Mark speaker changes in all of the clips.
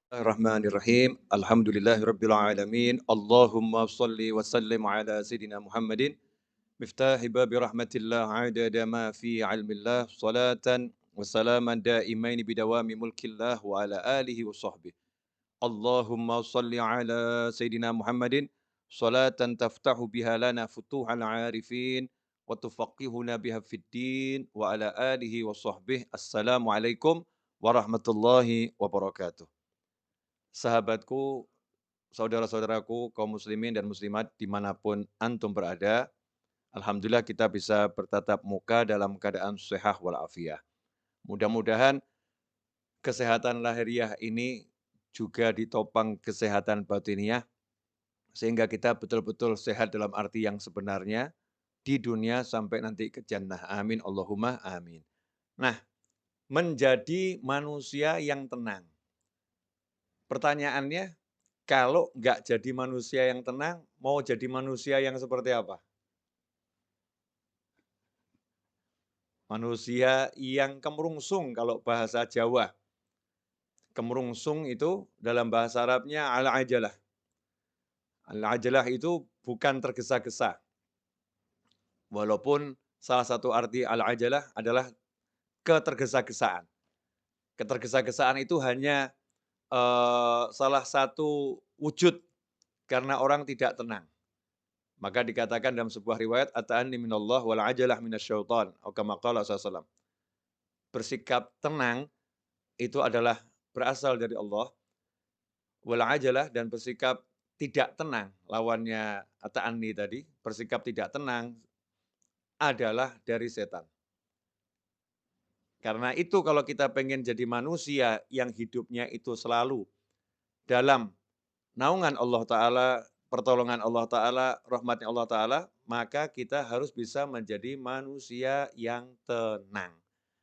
Speaker 1: Bismillahirrahmanirrahim. Alhamdulillahirabbil alamin. Allahumma shalli wa sallim ala sayidina Muhammadin miftahi babi rahmatillah adada ma fi ilmillah salatan wa salaman daimain bidawami mulkillah wa ala alihi wa sahbihi. Allahumma shalli ala sayidina Muhammadin salatan taftahu biha lana futuhal arifin wa tufaqihuna biha fid din wa ala alihi wa sahbihi. Assalamualaikum warahmatullahi wabarakatuh. Sahabatku, saudara-saudaraku, kaum muslimin dan muslimat dimanapun antum berada, alhamdulillah kita bisa bertatap muka dalam keadaan sehat walafiat. Mudah-mudahan kesehatan lahiriah ini juga ditopang kesehatan batiniah, sehingga kita betul-betul sehat dalam arti yang sebenarnya di dunia sampai nanti ke jannah. Amin, Allahumma amin. Nah, menjadi manusia yang tenang. Pertanyaannya, kalau nggak jadi manusia yang tenang, mau jadi manusia yang seperti apa? Manusia yang kemerungsung kalau bahasa Jawa. Kemerungsung itu dalam bahasa Arabnya al-ajalah. Al-ajalah itu bukan tergesa-gesa. Walaupun salah satu arti al-ajalah adalah ketergesa-gesaan. Ketergesa-gesaan itu hanya salah satu wujud karena orang tidak tenang. Maka dikatakan dalam sebuah riwayat, "Ata'anni minallah wal ajalah minasyaiton." Atau kama qala sallallahu. Bersikap tenang itu adalah berasal dari Allah, wal ajalah dan bersikap tidak tenang, lawannya ata'anni tadi, bersikap tidak tenang adalah dari setan. Karena itu kalau kita pengen jadi manusia yang hidupnya itu selalu dalam naungan Allah Ta'ala, pertolongan Allah Ta'ala, rahmatnya Allah Ta'ala, maka kita harus bisa menjadi manusia yang tenang.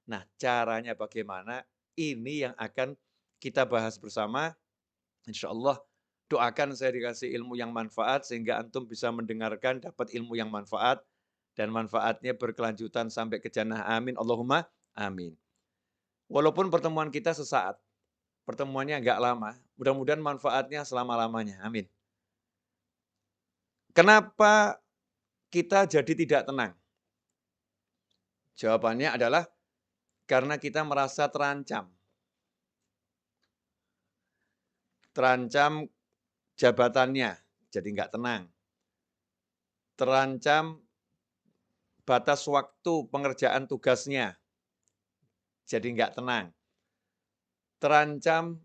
Speaker 1: Nah, caranya bagaimana? Ini yang akan kita bahas bersama. Insya Allah, doakan saya dikasih ilmu yang manfaat, sehingga antum bisa mendengarkan, dapat ilmu yang manfaat, dan manfaatnya berkelanjutan sampai ke jannah. Amin. Allahumma amin. Walaupun pertemuan kita sesaat, pertemuannya nggak lama, mudah-mudahan manfaatnya selama-lamanya. Amin. Kenapa kita jadi tidak tenang? Jawabannya adalah karena kita merasa terancam. Terancam jabatannya, jadi nggak tenang. Terancam batas waktu pengerjaan tugasnya, jadi nggak tenang. Terancam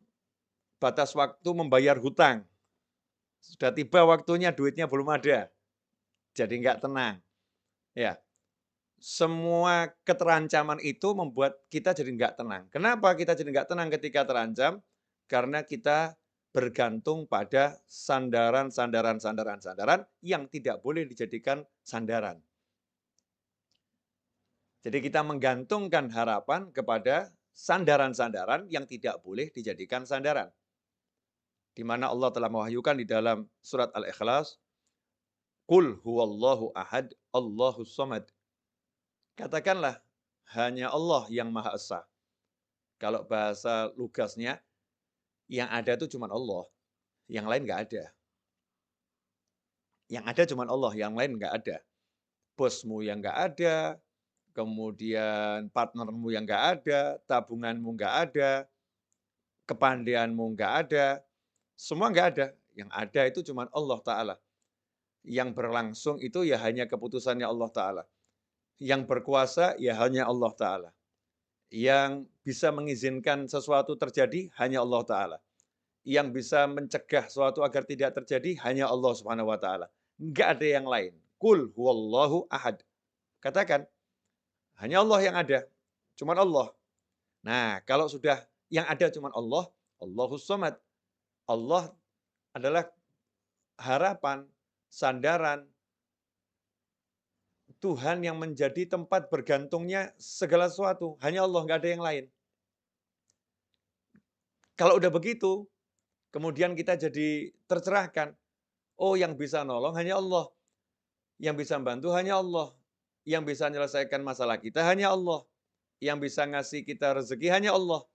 Speaker 1: batas waktu membayar hutang. Sudah tiba waktunya, duitnya belum ada, jadi nggak tenang. Ya, semua keterancaman itu membuat kita jadi nggak tenang. Kenapa kita jadi nggak tenang ketika terancam? Karena kita bergantung pada sandaran yang tidak boleh dijadikan sandaran. Jadi kita menggantungkan harapan kepada sandaran-sandaran yang tidak boleh dijadikan sandaran. Di mana Allah telah mewahyukan di dalam surat Al-Ikhlas, "Qul huwallahu ahad, Allahus samad." Katakanlah, hanya Allah yang Maha Esa. Kalau bahasa lugasnya, yang ada itu cuma Allah, yang lain nggak ada. Yang ada cuma Allah, yang lain nggak ada. Bosmu yang nggak ada, kemudian partnermu yang nggak ada, tabunganmu nggak ada, kepandaianmu nggak ada, semua nggak ada. Yang ada itu cuma Allah Ta'ala. Yang berlangsung itu ya hanya keputusannya Allah Ta'ala. Yang berkuasa ya hanya Allah Ta'ala. Yang bisa mengizinkan sesuatu terjadi hanya Allah Ta'ala. Yang bisa mencegah sesuatu agar tidak terjadi hanya Allah Subhanahu wa Ta'ala. Enggak ada yang lain. Qul huwallahu ahad. Katakan, hanya Allah yang ada. Cuman Allah. Nah, kalau sudah yang ada cuman Allah, Allahus samad. Allah adalah harapan, sandaran, Tuhan yang menjadi tempat bergantungnya segala sesuatu. Hanya Allah, nggak ada yang lain. Kalau udah begitu, kemudian kita jadi tercerahkan. Oh, yang bisa nolong hanya Allah. Yang bisa membantu hanya Allah. Yang bisa menyelesaikan masalah kita hanya Allah. Yang bisa ngasih kita rezeki hanya Allah.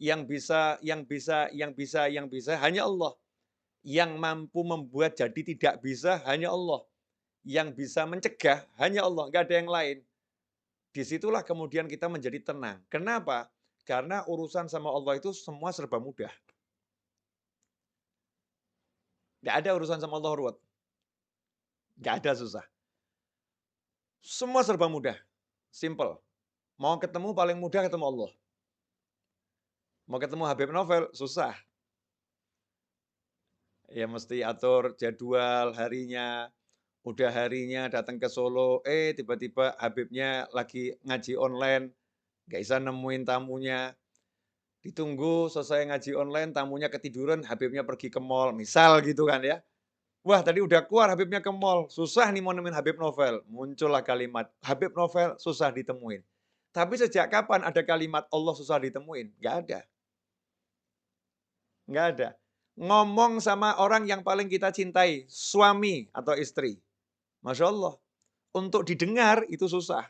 Speaker 1: yang bisa hanya Allah. Yang mampu membuat jadi tidak bisa hanya Allah. Yang bisa mencegah hanya Allah, nggak ada yang lain. Disitulah kemudian kita menjadi tenang. Kenapa? Karena urusan sama Allah itu semua serba mudah. Nggak ada urusan sama Allah ruwet. Nggak ada susah. Semua serba mudah. Simple. Mau ketemu paling mudah ketemu Allah. Mau ketemu Habib Novel, susah. Ya mesti atur jadwal harinya. Udah harinya datang ke Solo, tiba-tiba Habibnya lagi ngaji online, nggak bisa nemuin tamunya. Ditunggu selesai ngaji online, tamunya ketiduran, Habibnya pergi ke mall, misal gitu kan ya. Wah tadi udah keluar Habibnya ke mall, susah nih mau nemuin Habib Novel. Muncullah kalimat, Habib Novel susah ditemuin. Tapi sejak kapan ada kalimat Allah susah ditemuin? Nggak ada. Nggak ada. Ngomong sama orang yang paling kita cintai, suami atau istri. Masya Allah. Untuk didengar itu susah.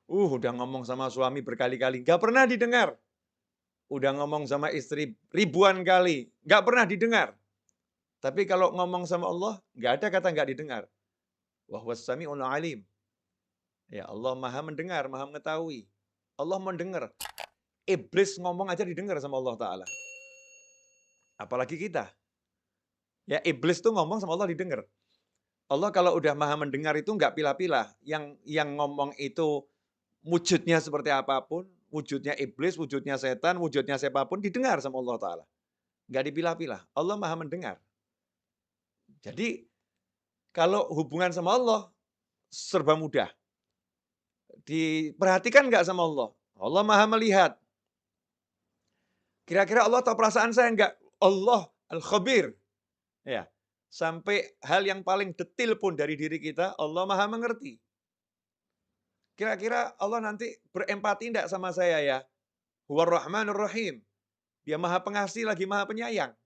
Speaker 1: Udah ngomong sama suami berkali-kali, nggak pernah didengar. Udah ngomong sama istri ribuan kali, nggak pernah didengar. Tapi kalau ngomong sama Allah, nggak ada kata nggak didengar. Wa huwas sami'ul alim. Ya Allah maha mendengar, maha mengetahui. Allah mendengar. Iblis ngomong aja didengar sama Allah Ta'ala. Apalagi kita. Ya iblis tuh ngomong sama Allah didengar. Allah kalau udah maha mendengar itu nggak pilah-pilah. Yang ngomong itu wujudnya seperti apapun, wujudnya iblis, wujudnya setan, wujudnya siapapun, didengar sama Allah Ta'ala. Nggak dipilah-pilah. Allah maha mendengar. Jadi, kalau hubungan sama Allah, serba mudah. Diperhatikan nggak sama Allah? Allah maha melihat. Kira-kira Allah tahu perasaan saya nggak? Allah Al-Khabir. Ya. Sampai hal yang paling detil pun dari diri kita, Allah maha mengerti. Kira-kira Allah nanti berempati enggak sama saya ya? Huwar Rahmanur Rahim. Dia maha pengasih lagi maha penyayang.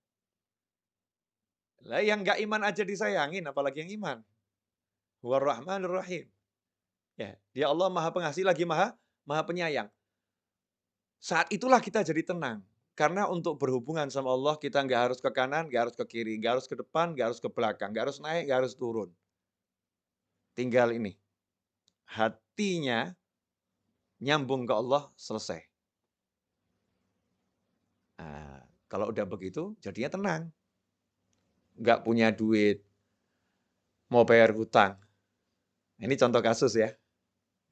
Speaker 1: Lah yang enggak iman aja disayangin, apalagi yang iman. Huwar Rahmanur Rahim. Ya, dia Allah maha pengasih lagi maha penyayang. Saat itulah kita jadi tenang. Karena untuk berhubungan sama Allah kita nggak harus ke kanan, nggak harus ke kiri, nggak harus ke depan, nggak harus ke belakang, nggak harus naik, nggak harus turun. Tinggal ini, hatinya nyambung ke Allah, selesai. Nah, kalau udah begitu, jadinya tenang. Nggak punya duit, mau bayar hutang. Ini contoh kasus ya.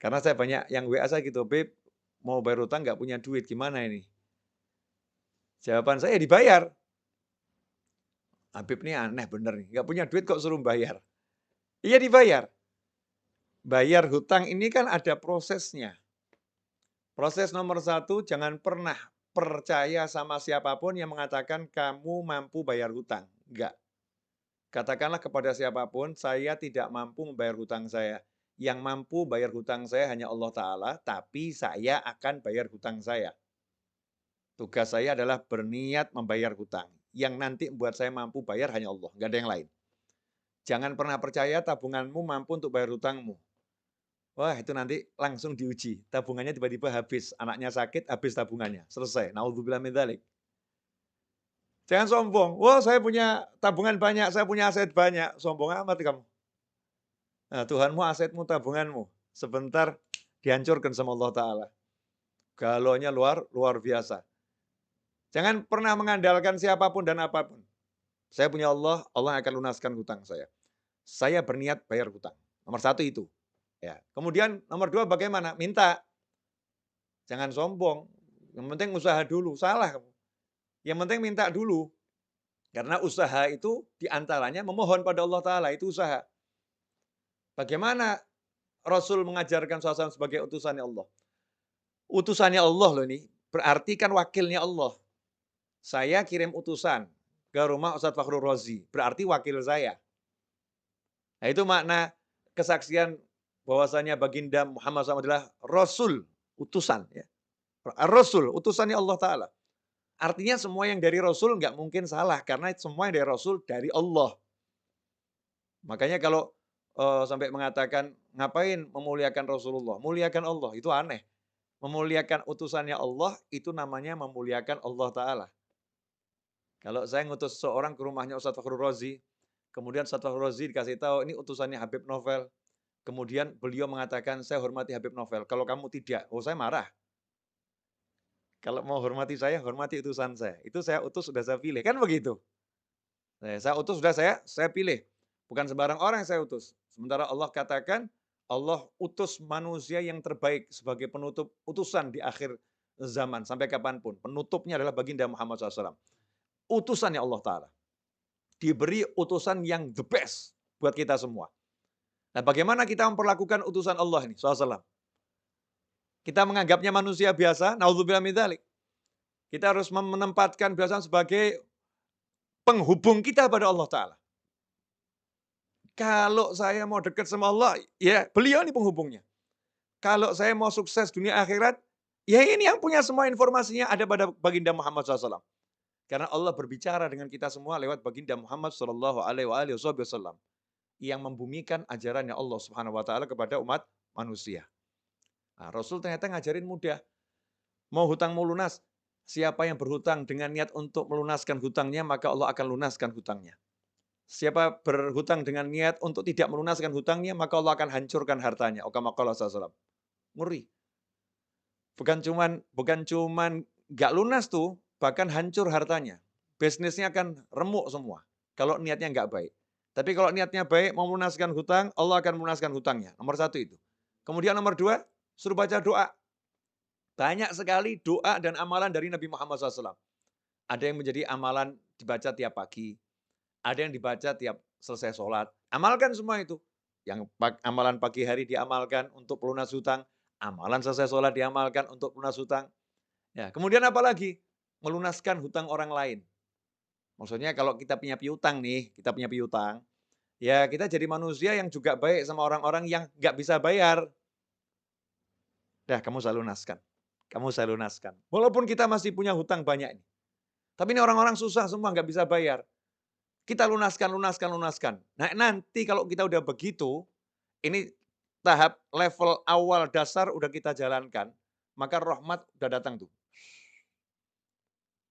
Speaker 1: Karena saya banyak yang WA saya gitu, Beb, mau bayar hutang nggak punya duit, gimana ini? Jawaban saya dibayar. Habib ini aneh bener nih, nggak punya duit kok suruh bayar. Iya dibayar. Bayar hutang ini kan ada prosesnya. Proses nomor 1, jangan pernah percaya sama siapapun yang mengatakan kamu mampu bayar hutang. Enggak. Katakanlah kepada siapapun, saya tidak mampu membayar hutang saya. Yang mampu bayar hutang saya hanya Allah Ta'ala, tapi saya akan bayar hutang saya. Tugas saya adalah berniat membayar hutang. Yang nanti membuat saya mampu bayar hanya Allah, nggak ada yang lain. Jangan pernah percaya tabunganmu mampu untuk bayar hutangmu. Wah itu nanti langsung diuji. Tabungannya tiba-tiba habis. Anaknya sakit, habis tabungannya. Selesai. Naudzubillah min dzalik. Jangan sombong. Wah saya punya tabungan banyak, saya punya aset banyak. Sombong amat kamu. Nah, Tuhanmu asetmu, tabunganmu. Sebentar dihancurkan sama Allah Ta'ala. Galaunya luar biasa. Jangan pernah mengandalkan siapapun dan apapun. Saya punya Allah, Allah akan lunaskan hutang saya. Saya berniat bayar hutang. Nomor 1 itu. Ya. Kemudian nomor 2 bagaimana? Minta. Jangan sombong. Yang penting usaha dulu. Salah kamu. Yang penting minta dulu. Karena usaha itu diantaranya memohon pada Allah Ta'ala. Itu usaha. Bagaimana Rasul mengajarkan suasana sebagai utusannya Allah? Utusannya Allah loh ini. Berarti kan wakilnya Allah. Saya kirim utusan ke rumah Ustadz Fakhrul Razi. Berarti wakil saya. Nah itu makna kesaksian bahwasanya baginda Muhammad SAW adalah Rasul, utusan. Ya. Rasul, utusannya Allah Ta'ala. Artinya semua yang dari Rasul nggak mungkin salah, karena semua yang dari Rasul dari Allah. Makanya kalau sampai mengatakan, ngapain memuliakan Rasulullah? Muliakan Allah, itu aneh. Memuliakan utusannya Allah, itu namanya memuliakan Allah Ta'ala. Kalau saya ngutus seseorang ke rumahnya Ustadz Fakhrul Razi, kemudian Ustadz Fakhrul Razi dikasih tahu, ini utusannya Habib Novel. Kemudian beliau mengatakan, saya hormati Habib Novel. Kalau kamu tidak, oh saya marah. Kalau mau hormati saya, hormati utusan saya. Itu saya utus, sudah saya pilih. Kan begitu. Saya utus, sudah saya pilih. Bukan sembarang orang yang saya utus. Sementara Allah katakan, Allah utus manusia yang terbaik sebagai penutup utusan di akhir zaman. Sampai kapanpun. Penutupnya adalah baginda Muhammad SAW. Utusannya Allah Ta'ala. Diberi utusan yang the best buat kita semua. Nah, bagaimana kita memperlakukan utusan Allah ini, SAW? Kita menganggapnya manusia biasa, naudzubillah min dzalik. Kita harus menempatkan biasa sebagai penghubung kita pada Allah Ta'ala. Kalau saya mau dekat sama Allah, ya beliau ini penghubungnya. Kalau saya mau sukses dunia akhirat, ya ini yang punya semua informasinya ada pada baginda Muhammad SAW. Karena Allah berbicara dengan kita semua lewat baginda Muhammad SAW yang membumikan ajarannya Allah Subhanahu Wa Taala kepada umat manusia. Nah, Rasul ternyata ngajarin mudah. Mau hutang mau lunas, siapa yang berhutang dengan niat untuk melunaskan hutangnya, maka Allah akan lunaskan hutangnya. Siapa berhutang dengan niat untuk tidak melunaskan hutangnya, maka Allah akan hancurkan hartanya. Kama qala sallallahu. Ngeri. Bukan cuman nggak lunas tuh, bahkan hancur hartanya. Bisnisnya akan remuk semua kalau niatnya nggak baik. Tapi kalau niatnya baik, mau melunaskan hutang, Allah akan melunaskan hutangnya. Nomor satu itu. Kemudian nomor dua, suruh baca doa. Banyak sekali doa dan amalan dari Nabi Muhammad SAW. Ada yang menjadi amalan dibaca tiap pagi. Ada yang dibaca tiap selesai sholat. Amalkan semua itu. Yang amalan pagi hari diamalkan untuk pelunas hutang. Amalan selesai sholat diamalkan untuk pelunas hutang. Ya, kemudian apa lagi? Melunaskan hutang orang lain. Maksudnya kalau kita punya piutang nih, kita punya piutang, ya kita jadi manusia yang juga baik sama orang-orang yang nggak bisa bayar. Dah, kamu saya lunaskan. Kamu saya lunaskan. Walaupun kita masih punya hutang banyak ini. Tapi ini orang-orang susah semua, nggak bisa bayar. Kita lunaskan, lunaskan, lunaskan. Nah, nanti kalau kita udah begitu, ini tahap level awal dasar udah kita jalankan, maka rahmat udah datang tuh.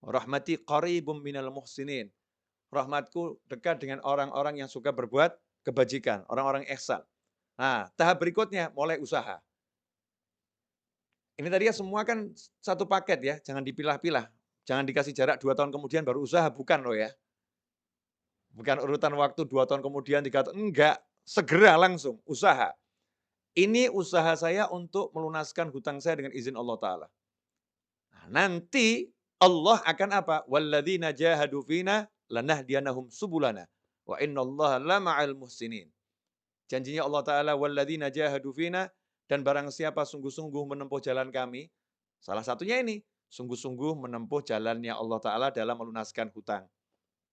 Speaker 1: Rahmati qaribum minal muhsinin. Rahmatku dekat dengan orang-orang yang suka berbuat kebajikan, orang-orang ihsan. Nah, tahap berikutnya mulai usaha. Ini tadi ya semua kan satu paket ya, jangan dipilah-pilah. Jangan dikasih jarak 2 tahun kemudian baru usaha, bukan loh ya. Bukan urutan waktu 2 tahun kemudian, 3 tahun, enggak. Segera langsung, usaha. Ini usaha saya untuk melunaskan hutang saya dengan izin Allah Ta'ala. Nah, nanti Allah akan apa? وَالَّذِينَ جَاهَدُوا فِينَا لَنَهْدِيَنَّهُمْ سُبُلَنَا وَإِنَّ اللَّهَ لَمَعَ الْمُحْسِنِينَ. Janjinya Allah Ta'ala, وَالَّذِينَ جَاهَدُوا فِينَا, dan barang siapa sungguh-sungguh menempuh jalan kami, salah satunya ini, sungguh-sungguh menempuh jalannya Allah Ta'ala dalam melunaskan hutang.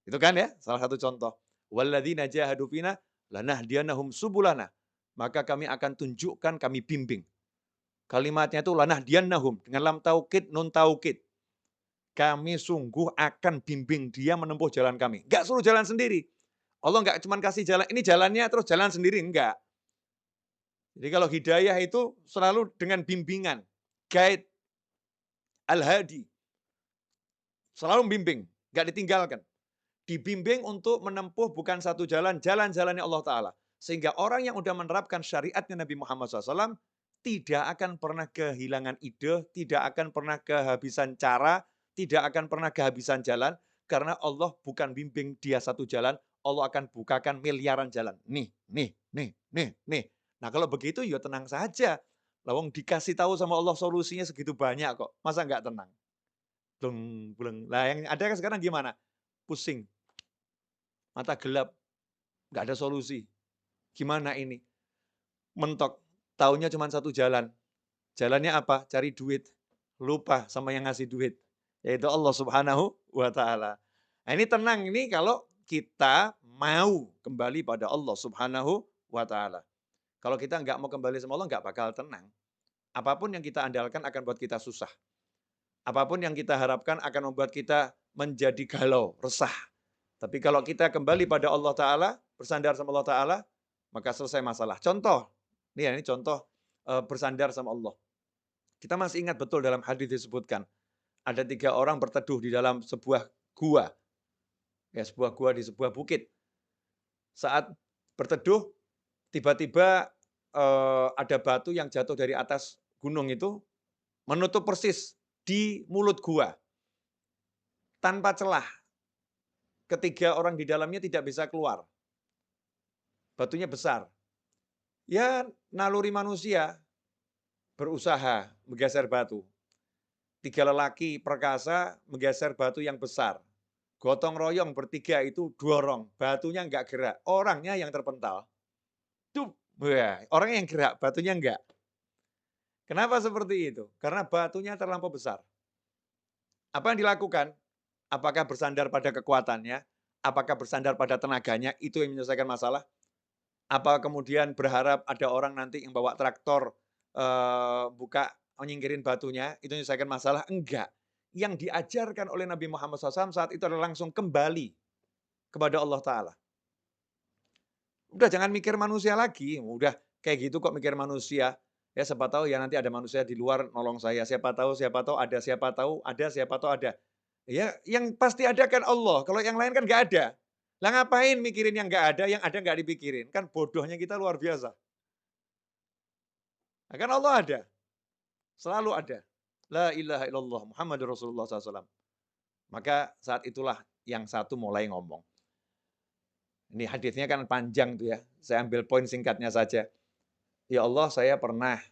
Speaker 1: Itu kan ya, salah satu contoh. Walladzina jahadu fina lanahdiyannahum subulana. Maka kami akan tunjukkan, kami bimbing. Kalimatnya itu lanahdiyannahum dengan lam taukid, nun taukid. Kami sungguh akan bimbing dia menempuh jalan kami. Enggak suruh jalan sendiri. Allah enggak cuma kasih jalan, ini jalannya terus jalan sendiri, enggak. Jadi kalau hidayah itu selalu dengan bimbingan, guide, al-hadi. Selalu membimbing, enggak ditinggalkan. Dibimbing untuk menempuh bukan satu jalan, jalan-jalannya Allah Ta'ala. Sehingga orang yang sudah menerapkan syariatnya Nabi Muhammad SAW tidak akan pernah kehilangan ide, tidak akan pernah kehabisan cara, tidak akan pernah kehabisan jalan, karena Allah bukan bimbing dia satu jalan, Allah akan bukakan miliaran jalan. Nih, nih, nih, nih, nih. Nah kalau begitu ya tenang saja. Lawang dikasih tahu sama Allah solusinya segitu banyak kok. Masa nggak tenang? Bleng, bleng. Lah yang ada kan sekarang gimana? Pusing, mata gelap, nggak ada solusi. Gimana ini? Mentok, taunya cuma satu jalan. Jalannya apa? Cari duit. Lupa sama yang ngasih duit. Yaitu Allah Subhanahu wa Ta'ala. Nah ini tenang ini kalau kita mau kembali pada Allah Subhanahu wa Ta'ala. Kalau kita nggak mau kembali sama Allah, nggak bakal tenang. Apapun yang kita andalkan akan buat kita susah. Apapun yang kita harapkan akan membuat kita menjadi galau, resah. Tapi kalau kita kembali pada Allah Ta'ala, bersandar sama Allah Ta'ala, maka selesai masalah. Contoh, ini contoh bersandar sama Allah. Kita masih ingat betul dalam hadis disebutkan, ada 3 orang berteduh di dalam sebuah gua, ya sebuah gua di sebuah bukit. Saat berteduh, tiba-tiba, ada batu yang jatuh dari atas gunung itu, menutup persis di mulut gua, tanpa celah. Ketiga orang di dalamnya tidak bisa keluar. Batunya besar. Ya naluri manusia berusaha menggeser batu. 3 lelaki perkasa menggeser batu yang besar. Gotong royong bertiga itu dorong, batunya enggak gerak, orangnya yang terpental. Dup, wah, orangnya yang gerak, batunya enggak. Kenapa seperti itu? Karena batunya terlampau besar. Apa yang dilakukan? Apakah bersandar pada kekuatannya? Apakah bersandar pada tenaganya? Itu yang menyelesaikan masalah? Apa kemudian berharap ada orang nanti yang bawa traktor, buka nyingkirin batunya, itu menyelesaikan masalah? Enggak. Yang diajarkan oleh Nabi Muhammad SAW saat itu adalah langsung kembali kepada Allah Ta'ala. Udah jangan mikir manusia lagi, udah kayak gitu kok mikir manusia. Ya siapa tahu ya nanti ada manusia di luar nolong saya, siapa tahu ada, siapa tahu ada, siapa tahu ada. Ya yang pasti ada kan Allah, kalau yang lain kan nggak ada. Lah ngapain mikirin yang nggak ada, yang ada nggak dipikirin? Kan bodohnya kita luar biasa. Nah, kan Allah ada, selalu ada. La ilaha illallah Muhammadur Rasulullah SAW. Maka saat itulah yang satu mulai ngomong. Ini hadisnya kan panjang tuh ya. Saya ambil poin singkatnya saja. Ya Allah, saya pernah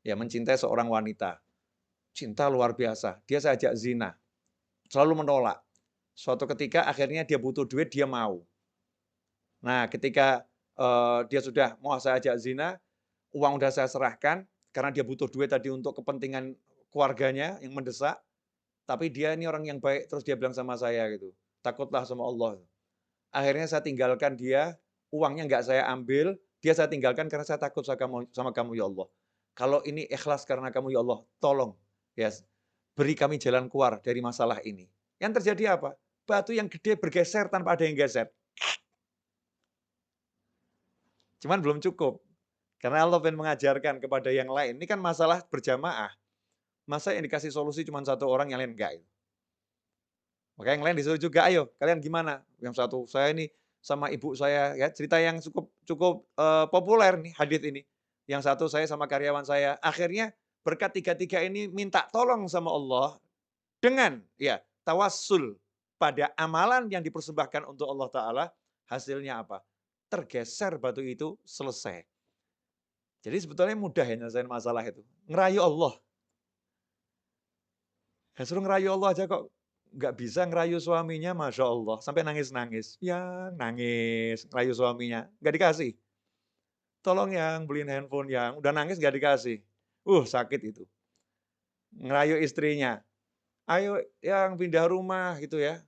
Speaker 1: ya mencintai seorang wanita. Cinta luar biasa. Dia saya ajak zina. Selalu menolak. Suatu ketika akhirnya dia butuh duit, dia mau. Nah, ketika dia sudah mau saya ajak zina, uang udah saya serahkan karena dia butuh duit tadi untuk kepentingan keluarganya yang mendesak. Tapi dia ini orang yang baik, terus dia bilang sama saya gitu, takutlah sama Allah. Akhirnya saya tinggalkan dia, uangnya nggak saya ambil, dia saya tinggalkan karena saya takut sama kamu ya Allah. Kalau ini ikhlas karena kamu ya Allah, tolong ya beri kami jalan keluar dari masalah ini. Yang terjadi apa? Batu yang gede bergeser tanpa ada yang geser. Cuman belum cukup. Karena Allah ingin mengajarkan kepada yang lain. Ini kan masalah berjamaah. Masa yang dikasih solusi cuma satu orang, yang lain enggak. Maka yang lain disuruh juga, ayo kalian gimana? Yang satu, saya ini sama ibu saya, ya cerita yang cukup cukup populer nih hadis ini. Yang satu saya sama karyawan saya. Akhirnya berkat tiga-tiga ini minta tolong sama Allah dengan ya tawassul pada amalan yang dipersembahkan untuk Allah Ta'ala. Hasilnya apa? Tergeser batu itu, selesai. Jadi sebetulnya mudah ya nyelesain masalah itu. Ngerayu Allah. Ya suruh ngerayu Allah aja kok nggak bisa ngerayu suaminya, Masya Allah. Sampai nangis-nangis. Ya nangis, ngerayu suaminya. Nggak dikasih. Tolong yang beliin handphone yang. Udah nangis nggak dikasih. Sakit itu. Ngerayu istrinya. Ayo yang pindah rumah gitu ya.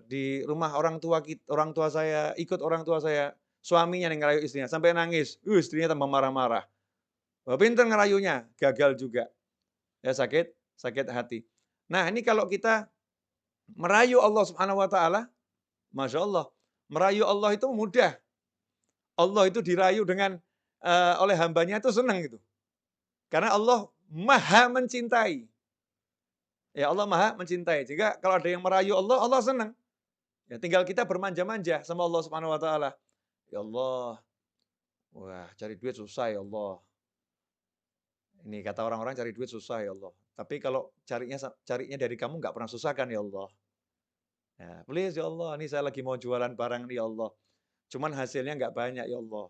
Speaker 1: Di rumah orang tua saya, ikut orang tua saya. Suaminya yang ngerayu istrinya. Sampai nangis. Istrinya tambah marah-marah. Pinter ngerayunya, gagal juga. Ya sakit hati. Nah ini kalau kita merayu Allah Subhanahu wa Ta'ala, Masya Allah, merayu Allah itu mudah. Allah itu dirayu dengan oleh hambanya itu senang gitu. Karena Allah maha mencintai. Ya Allah maha mencintai. Jika kalau ada yang merayu Allah, Allah senang. Ya tinggal kita bermanja-manja sama Allah Subhanahu wa Ta'ala. Ya Allah, wah cari duit susah ya Allah. Ini kata orang-orang cari duit susah ya Allah. Tapi kalau carinya dari kamu nggak pernah susah kan ya Allah. Ya, please ya Allah, ini saya lagi mau jualan barang nih ya Allah. Cuman hasilnya nggak banyak ya Allah.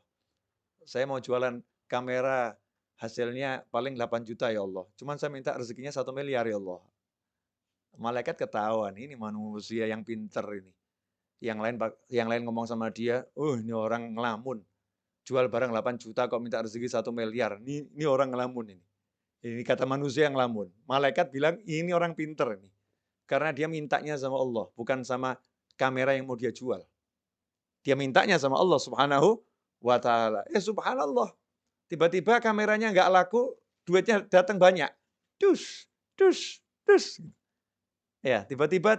Speaker 1: Saya mau jualan kamera, hasilnya paling 8 juta ya Allah. Cuman saya minta rezekinya 1 miliar ya Allah. Malaikat ketahuan, ini manusia yang pinter ini. Yang lain ngomong sama dia, ini orang ngelamun. Jual barang 8 juta kok minta rezeki 1 miliar. Ini orang ngelamun ini. Ini kata manusia yang ngelamun. Malaikat bilang, ini orang pinter ini. Karena dia mintanya sama Allah, bukan sama kamera yang mau dia jual. Dia mintanya sama Allah Subhanahu wa Ta'ala. Subhanallah. Tiba-tiba kameranya nggak laku, duitnya datang banyak. Dus, dus, dus. Ya, tiba-tiba.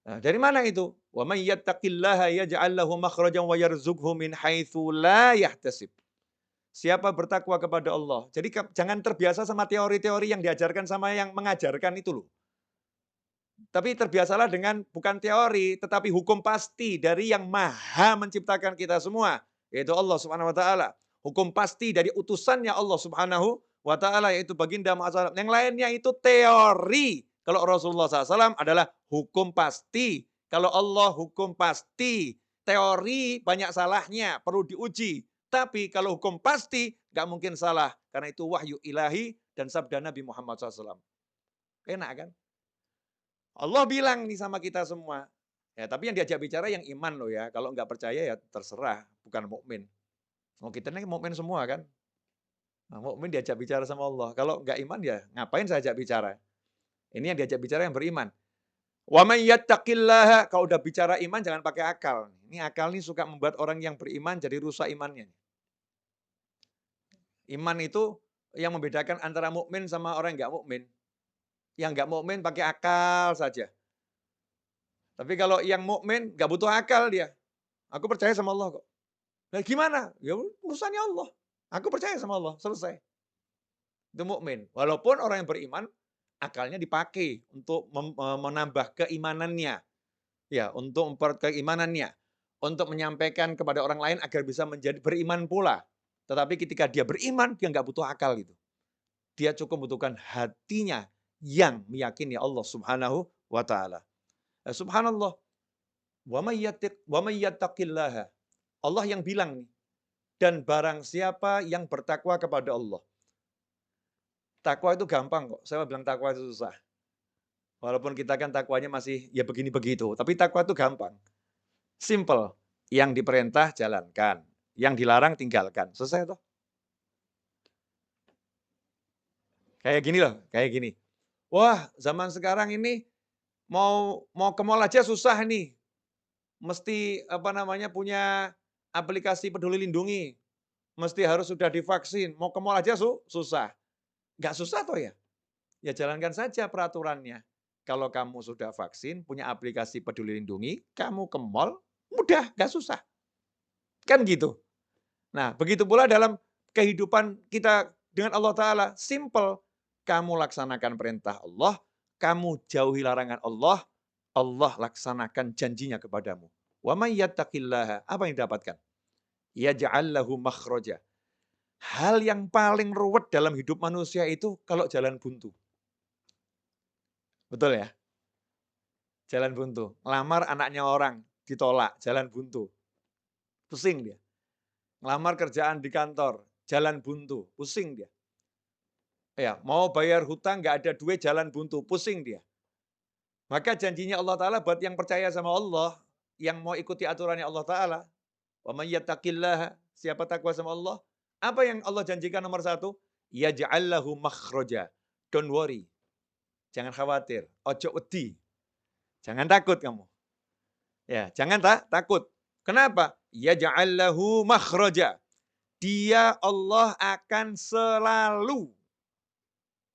Speaker 1: Nah, dari mana itu? Wa may yattaqillaha yaj'al lahu makhrajan wa yarzuqhu min haitsu la yahtasib. Siapa bertakwa kepada Allah. Jadi jangan terbiasa sama teori-teori yang diajarkan sama yang mengajarkan itu loh. Tapi terbiasalah dengan bukan teori, tetapi hukum pasti dari yang maha menciptakan kita semua, yaitu Allah Subhanahu wa taala. Hukum pasti dari utusannya Allah Subhanahu wa taala, yaitu baginda Muhammad SAW. Yang lainnya itu teori. Kalau Rasulullah SAW adalah hukum pasti. Kalau Allah hukum pasti. Teori banyak salahnya, perlu diuji. Tapi kalau hukum pasti, nggak mungkin salah. Karena itu wahyu ilahi dan sabda Nabi Muhammad SAW. Enak kan? Allah bilang nih sama kita semua. Ya, tapi yang diajak bicara yang iman loh ya. Kalau nggak percaya ya terserah, bukan mukmin. Oh, kita ini mukmin semua kan. Nah, mukmin diajak bicara sama Allah. Kalau nggak iman ya ngapain saya ajak bicara? Ini yang diajak bicara yang beriman. Wa may yattaqillaha, kalau udah bicara iman jangan pakai akal. Ini akal nih suka membuat orang yang beriman jadi rusak imannya. Iman itu yang membedakan antara mukmin sama orang yang nggak mukmin. Yang nggak mukmin pakai akal saja. Tapi kalau yang mukmin nggak butuh akal dia. Aku percaya sama Allah kok. Nah gimana? Ya urusannya Allah. Aku percaya sama Allah, selesai. Itu mukmin. Walaupun orang yang beriman akalnya dipakai untuk menambah keimanannya. Ya, untuk memperkuat keimanannya, untuk menyampaikan kepada orang lain agar bisa menjadi beriman pula. Tetapi ketika dia beriman, dia nggak butuh akal gitu. Dia cukup membutuhkan hatinya yang meyakini Allah Subhanahu wa taala. Subhanallah. Wa may yattaqillaha. Allah yang bilang nih, dan barang siapa yang bertakwa kepada Allah. Takwa itu gampang kok. Saya bilang takwa itu susah. Walaupun kita kan takwanya masih ya begini begitu, tapi takwa itu gampang. Simple. Yang diperintah jalankan, yang dilarang tinggalkan. Selesai toh? Kayak gini loh, kayak gini. Wah, zaman sekarang ini mau ke mall aja susah nih. Mesti punya aplikasi Peduli Lindungi. Mesti harus sudah divaksin. Mau ke mall aja susah. Nggak susah toh ya? Ya jalankan saja peraturannya. Kalau kamu sudah vaksin, punya aplikasi Peduli Lindungi, kamu ke mall, mudah, nggak susah. Kan gitu. Nah, begitu pula dalam kehidupan kita dengan Allah Ta'ala, simple. Kamu laksanakan perintah Allah, kamu jauhi larangan Allah, Allah laksanakan janjinya kepadamu. Wa may yattaqillaha, apa yang didapatkan? Yaj'al lahu makhraja. Hal yang paling ruwet dalam hidup manusia itu kalau jalan buntu. Betul ya? Jalan buntu. Ngelamar anaknya orang, ditolak, jalan buntu. Pusing dia. Ngelamar kerjaan di kantor, jalan buntu, pusing dia. Ya, mau bayar hutang nggak ada duit, jalan buntu, pusing dia. Maka janjinya Allah Ta'ala buat yang percaya sama Allah, yang mau ikuti aturannya Allah Ta'ala, wa may yattaqillaha, siapa takwa sama Allah, apa yang Allah janjikan nomor satu? Yaj'al lahu makhraja. Don't worry. Jangan khawatir, ojo wedi. Jangan takut kamu. Ya, jangan takut. Kenapa? Yaj'al lahu makhraja. Dia Allah akan selalu.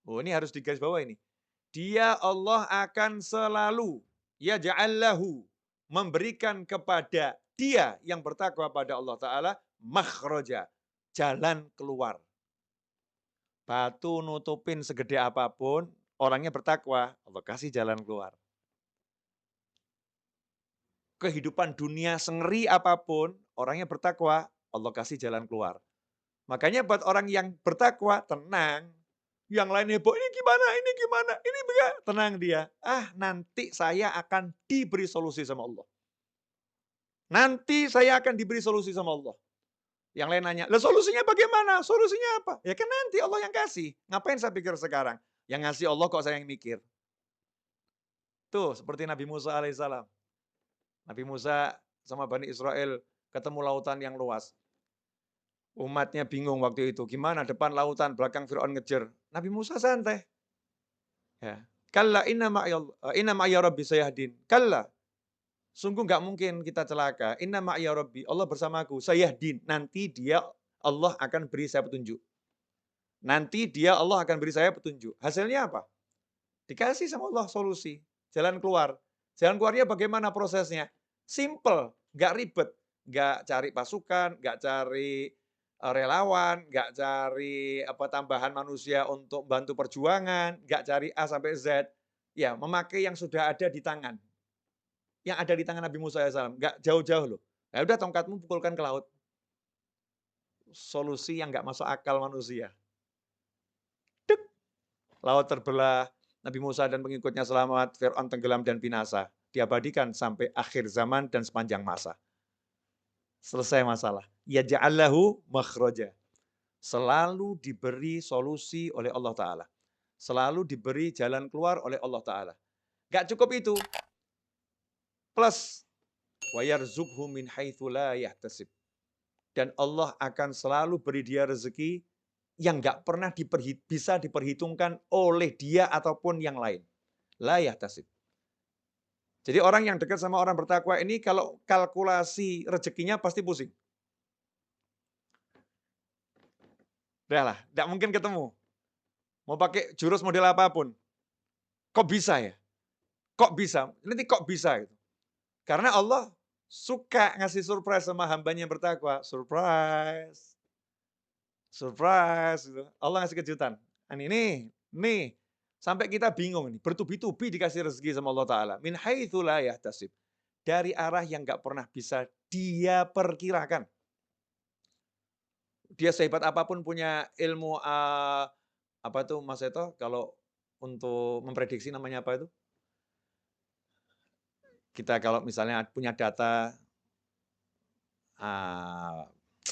Speaker 1: Oh, ini harus digaris bawah ini. Dia Allah akan selalu yaj'al lahu, memberikan kepada dia yang bertakwa pada Allah Ta'ala makhraja, jalan keluar. Batu nutupin segede apapun, orangnya bertakwa, Allah kasih jalan keluar. Kehidupan dunia sengeri apapun, orangnya bertakwa, Allah kasih jalan keluar. Makanya buat orang yang bertakwa, tenang. Yang lain heboh, ini gimana, ini bagaimana. Tenang dia. Nanti saya akan diberi solusi sama Allah. Nanti saya akan diberi solusi sama Allah. Yang lain nanya, lah solusinya bagaimana? Solusinya apa? Ya kan nanti Allah yang kasih. Ngapain saya pikir sekarang? Yang ngasih Allah kok saya yang mikir. Tuh, seperti Nabi Musa alaihissalam. Nabi Musa sama Bani Israel ketemu lautan yang luas. Umatnya bingung waktu itu. Gimana depan lautan, belakang Fir'aun ngejar. Nabi Musa santai. Ya. Kalla inna ma'ya rabbi sayahdin. Kalla. Sungguh nggak mungkin kita celaka. Inna ma'ya rabbi. Allah bersamaku. Sayahdin. Nanti dia Allah akan beri saya petunjuk. Nanti dia Allah akan beri saya petunjuk. Hasilnya apa? Dikasih sama Allah solusi. Jalan keluar. Jalan keluarnya bagaimana prosesnya? Simple. Nggak ribet. Nggak cari pasukan. Nggak cari relawan, nggak cari tambahan manusia untuk bantu perjuangan, nggak cari A sampai Z, ya memakai yang sudah ada di tangan, yang ada di tangan Nabi Musa alaihissalam, nggak jauh-jauh loh. Ya udah tongkatmu pukulkan ke laut. Solusi yang nggak masuk akal manusia. Dek, laut terbelah, Nabi Musa dan pengikutnya selamat, Fir'aun tenggelam dan binasa. Diabadikan sampai akhir zaman dan sepanjang masa. Selesai masalah. Ya ja'allahu makhraja. Selalu diberi solusi oleh Allah Ta'ala. Selalu diberi jalan keluar oleh Allah Ta'ala. Gak cukup itu. Plus, وَيَرْزُقْهُ مِنْ حَيْثُ لَا يَحْتَسِبْ. Dan Allah akan selalu beri dia rezeki yang gak pernah bisa diperhitungkan oleh dia ataupun yang lain. La yahtasib. Jadi orang yang dekat sama orang bertakwa ini kalau kalkulasi rezekinya pasti pusing. Udah lah, gak mungkin ketemu. Mau pakai jurus model apapun. Kok bisa ya? Kok bisa? Nanti kok bisa gitu. Karena Allah suka ngasih surprise sama hambanya yang bertakwa. Surprise. Surprise. Gitu. Allah ngasih kejutan. Nih. Sampai kita bingung nih. Bertubi-tubi dikasih rezeki sama Allah Ta'ala. Min haitsu la yahtasib. Dari arah yang gak pernah bisa dia perkirakan. Dia sehebat apapun punya ilmu, apa tuh Mas Eto, kalau untuk memprediksi namanya apa itu? Kita kalau misalnya punya data,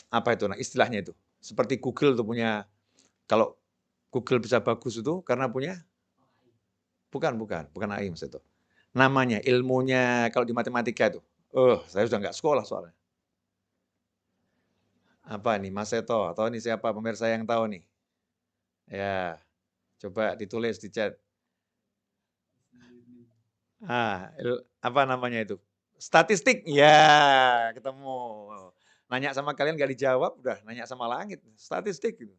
Speaker 1: apa itu istilahnya itu, seperti Google tuh punya, kalau Google bisa bagus itu karena punya, bukan AI Mas itu. Namanya, ilmunya kalau di matematika itu, saya sudah nggak sekolah soalnya. Apa nih Mas Seto, atau ini siapa pemirsa yang tahu nih? Ya, coba ditulis di chat. Apa namanya itu? Statistik, ya ketemu. Nanya sama kalian nggak dijawab, udah nanya sama langit. Statistik. Gitu.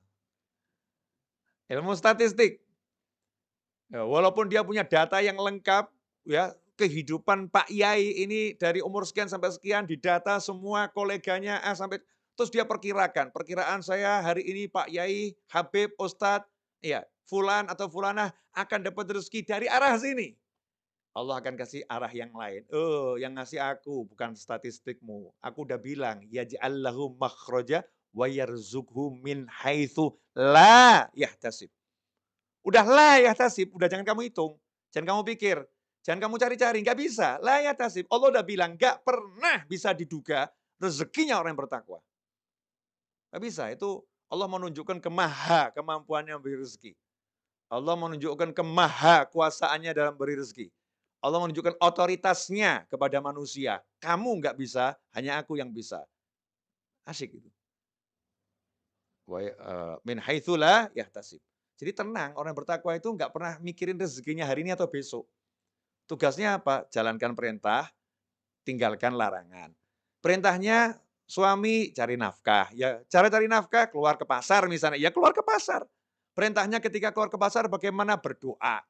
Speaker 1: Ilmu statistik. Ya, walaupun dia punya data yang lengkap, ya kehidupan Pak Yai ini dari umur sekian sampai sekian didata semua koleganya sampai terus dia perkiraan saya hari ini Pak Yai, Habib, Ustadz, ya Fulan atau Fulanah akan dapat rezeki dari arah sini. Allah akan kasih arah yang lain. Yang ngasih aku bukan statistikmu. Aku udah bilang, yaj'allahu makhraja wa yarzuqhu min haitsu la yahtasib. Udah la yahtasib, udah jangan kamu hitung. Jangan kamu pikir. Jangan kamu cari-cari, nggak bisa. La yahtasib. Allah udah bilang, nggak pernah bisa diduga rezekinya orang yang bertakwa. Nggak bisa, itu Allah menunjukkan kemampuannya memberi rezeki. Allah menunjukkan kuasaannya dalam beri rezeki. Allah menunjukkan otoritasnya kepada manusia. Kamu nggak bisa, hanya aku yang bisa. Asyik itu. Min haitsu la yahtasib. Jadi tenang, orang bertakwa itu nggak pernah mikirin rezekinya hari ini atau besok. Tugasnya apa? Jalankan perintah, tinggalkan larangan. Perintahnya suami cari nafkah. Ya, cara cari nafkah keluar ke pasar misalnya. Ya keluar ke pasar. Perintahnya ketika keluar ke pasar bagaimana? Berdoa.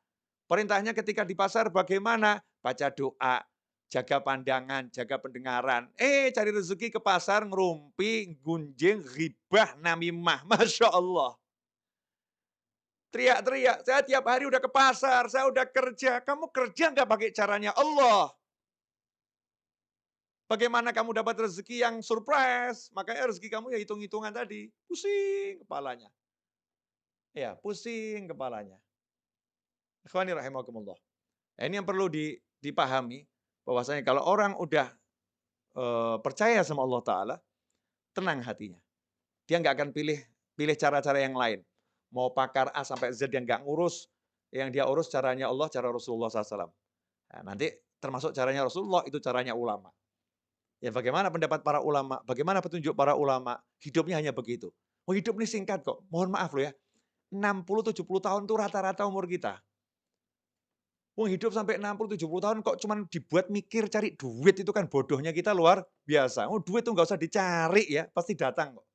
Speaker 1: Perintahnya ketika di pasar bagaimana? Baca doa, jaga pandangan, jaga pendengaran. Cari rezeki ke pasar, ngerumpi, gunjing, ghibah, namimah. Masya Allah. Teriak-teriak, saya tiap hari udah ke pasar, saya udah kerja. Kamu kerja nggak pakai caranya Allah? Bagaimana kamu dapat rezeki yang surprise? Makanya rezeki kamu ya hitung-hitungan tadi. Pusing kepalanya. Ya, pusing kepalanya. Ikhwani rahimakumullah. Nah, ini yang perlu dipahami, bahwasanya kalau orang udah percaya sama Allah Ta'ala, tenang hatinya. Dia nggak akan pilih cara-cara yang lain. Mau pakar A sampai Z yang nggak ngurus, yang dia urus caranya Allah, cara Rasulullah SAW. Nah, nanti termasuk caranya Rasulullah, itu caranya ulama. Ya bagaimana pendapat para ulama, bagaimana petunjuk para ulama, hidupnya hanya begitu. Oh hidup ini singkat kok, mohon maaf loh ya. 60-70 tahun itu rata-rata umur kita. Wong hidup sampai 60-70 tahun kok cuman dibuat mikir cari duit, itu kan bodohnya kita luar biasa. Oh duit itu nggak usah dicari ya, pasti datang kok.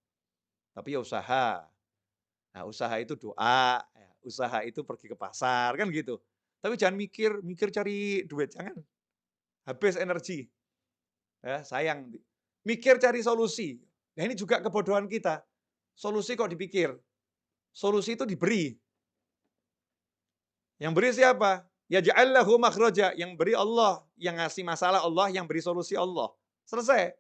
Speaker 1: Tapi ya usaha. Nah usaha itu doa, ya, usaha itu pergi ke pasar, kan gitu. Tapi jangan mikir cari duit, jangan. Habis energi. Ya, sayang. Mikir cari solusi. Nah ini juga kebodohan kita. Solusi kok dipikir, solusi itu diberi. Yang beri siapa? Ya ja'allahu makhraja, yang beri Allah, yang ngasih masalah Allah, yang beri solusi Allah. Selesai.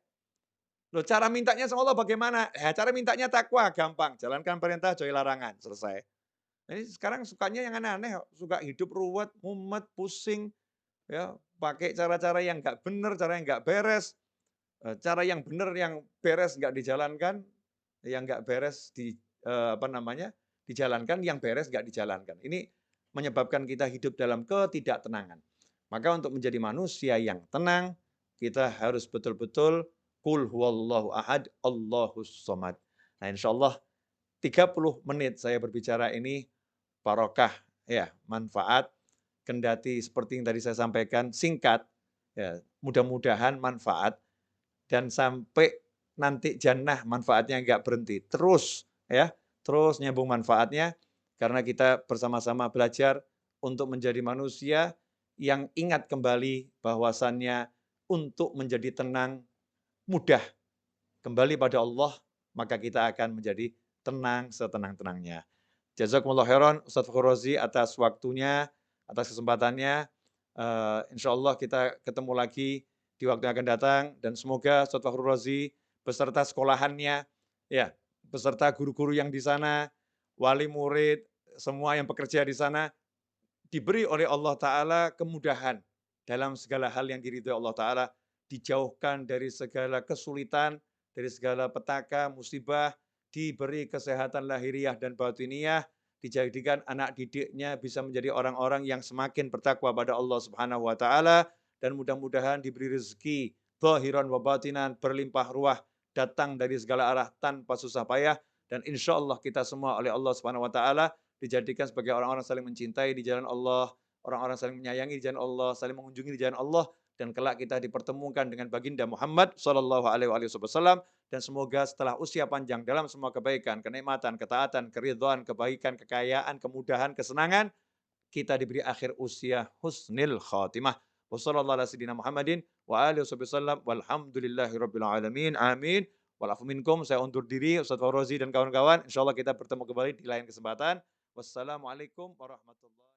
Speaker 1: Loh, cara mintanya sama Allah bagaimana? Ya, cara mintanya takwa, gampang. Jalankan perintah, jauhi larangan. Selesai. Ini sekarang sukanya yang aneh-aneh, suka hidup ruwet, mumet, pusing, ya, pakai cara-cara yang nggak benar, cara yang nggak beres, cara yang benar, yang beres nggak dijalankan, yang nggak beres apa namanya, dijalankan, yang beres nggak dijalankan. Ini menyebabkan kita hidup dalam ketidaktenangan. Maka untuk menjadi manusia yang tenang, kita harus betul-betul Qul huwallahu ahad, Allahus somad. Nah, insyaallah 30 menit saya berbicara ini barokah, ya, manfaat, kendati seperti yang tadi saya sampaikan, singkat, ya, mudah-mudahan manfaat, dan sampai nanti jannah manfaatnya nggak berhenti. Terus, ya, terus nyambung manfaatnya, karena kita bersama-sama belajar untuk menjadi manusia yang ingat kembali bahwasannya untuk menjadi tenang mudah kembali pada Allah, maka kita akan menjadi tenang setenang-tenangnya. Jazakumullah khairan Ustaz Fakhr Razi atas waktunya, atas kesempatannya. Insyaallah kita ketemu lagi di waktu yang akan datang, dan semoga Ustaz Fakhr Razi beserta sekolahannya, ya, beserta guru-guru yang di sana, wali murid, semua yang bekerja di sana, diberi oleh Allah Ta'ala kemudahan dalam segala hal yang diridhoi Allah Ta'ala, dijauhkan dari segala kesulitan, dari segala petaka, musibah, diberi kesehatan lahiriah dan batiniah, dijadikan anak didiknya bisa menjadi orang-orang yang semakin bertakwa pada Allah Subhanahu wa taala, dan mudah-mudahan diberi rezeki zahiran wa batinan, berlimpah ruah, datang dari segala arah tanpa susah payah, dan insya Allah kita semua oleh Allah Subhanahu wa taala dijadikan sebagai orang-orang saling mencintai di jalan Allah, orang-orang saling menyayangi di jalan Allah, saling mengunjungi di jalan Allah, dan kelak kita dipertemukan dengan baginda Muhammad sallallahu alaihi wasallam, dan semoga setelah usia panjang dalam semua kebaikan, kenikmatan, ketaatan, keridhaan, kebaikan, kekayaan, kemudahan, kesenangan, kita diberi akhir usia husnil khatimah. Wassallallahu ala sayyidina Muhammadin wa alihi wasallam walhamdulillahi rabbil alamin. Amin. Walafu minkum, saya undur diri, Ustaz Faurozi dan kawan-kawan. Insyaallah kita bertemu kembali di lain kesempatan. Wassalamualaikum warahmatullahi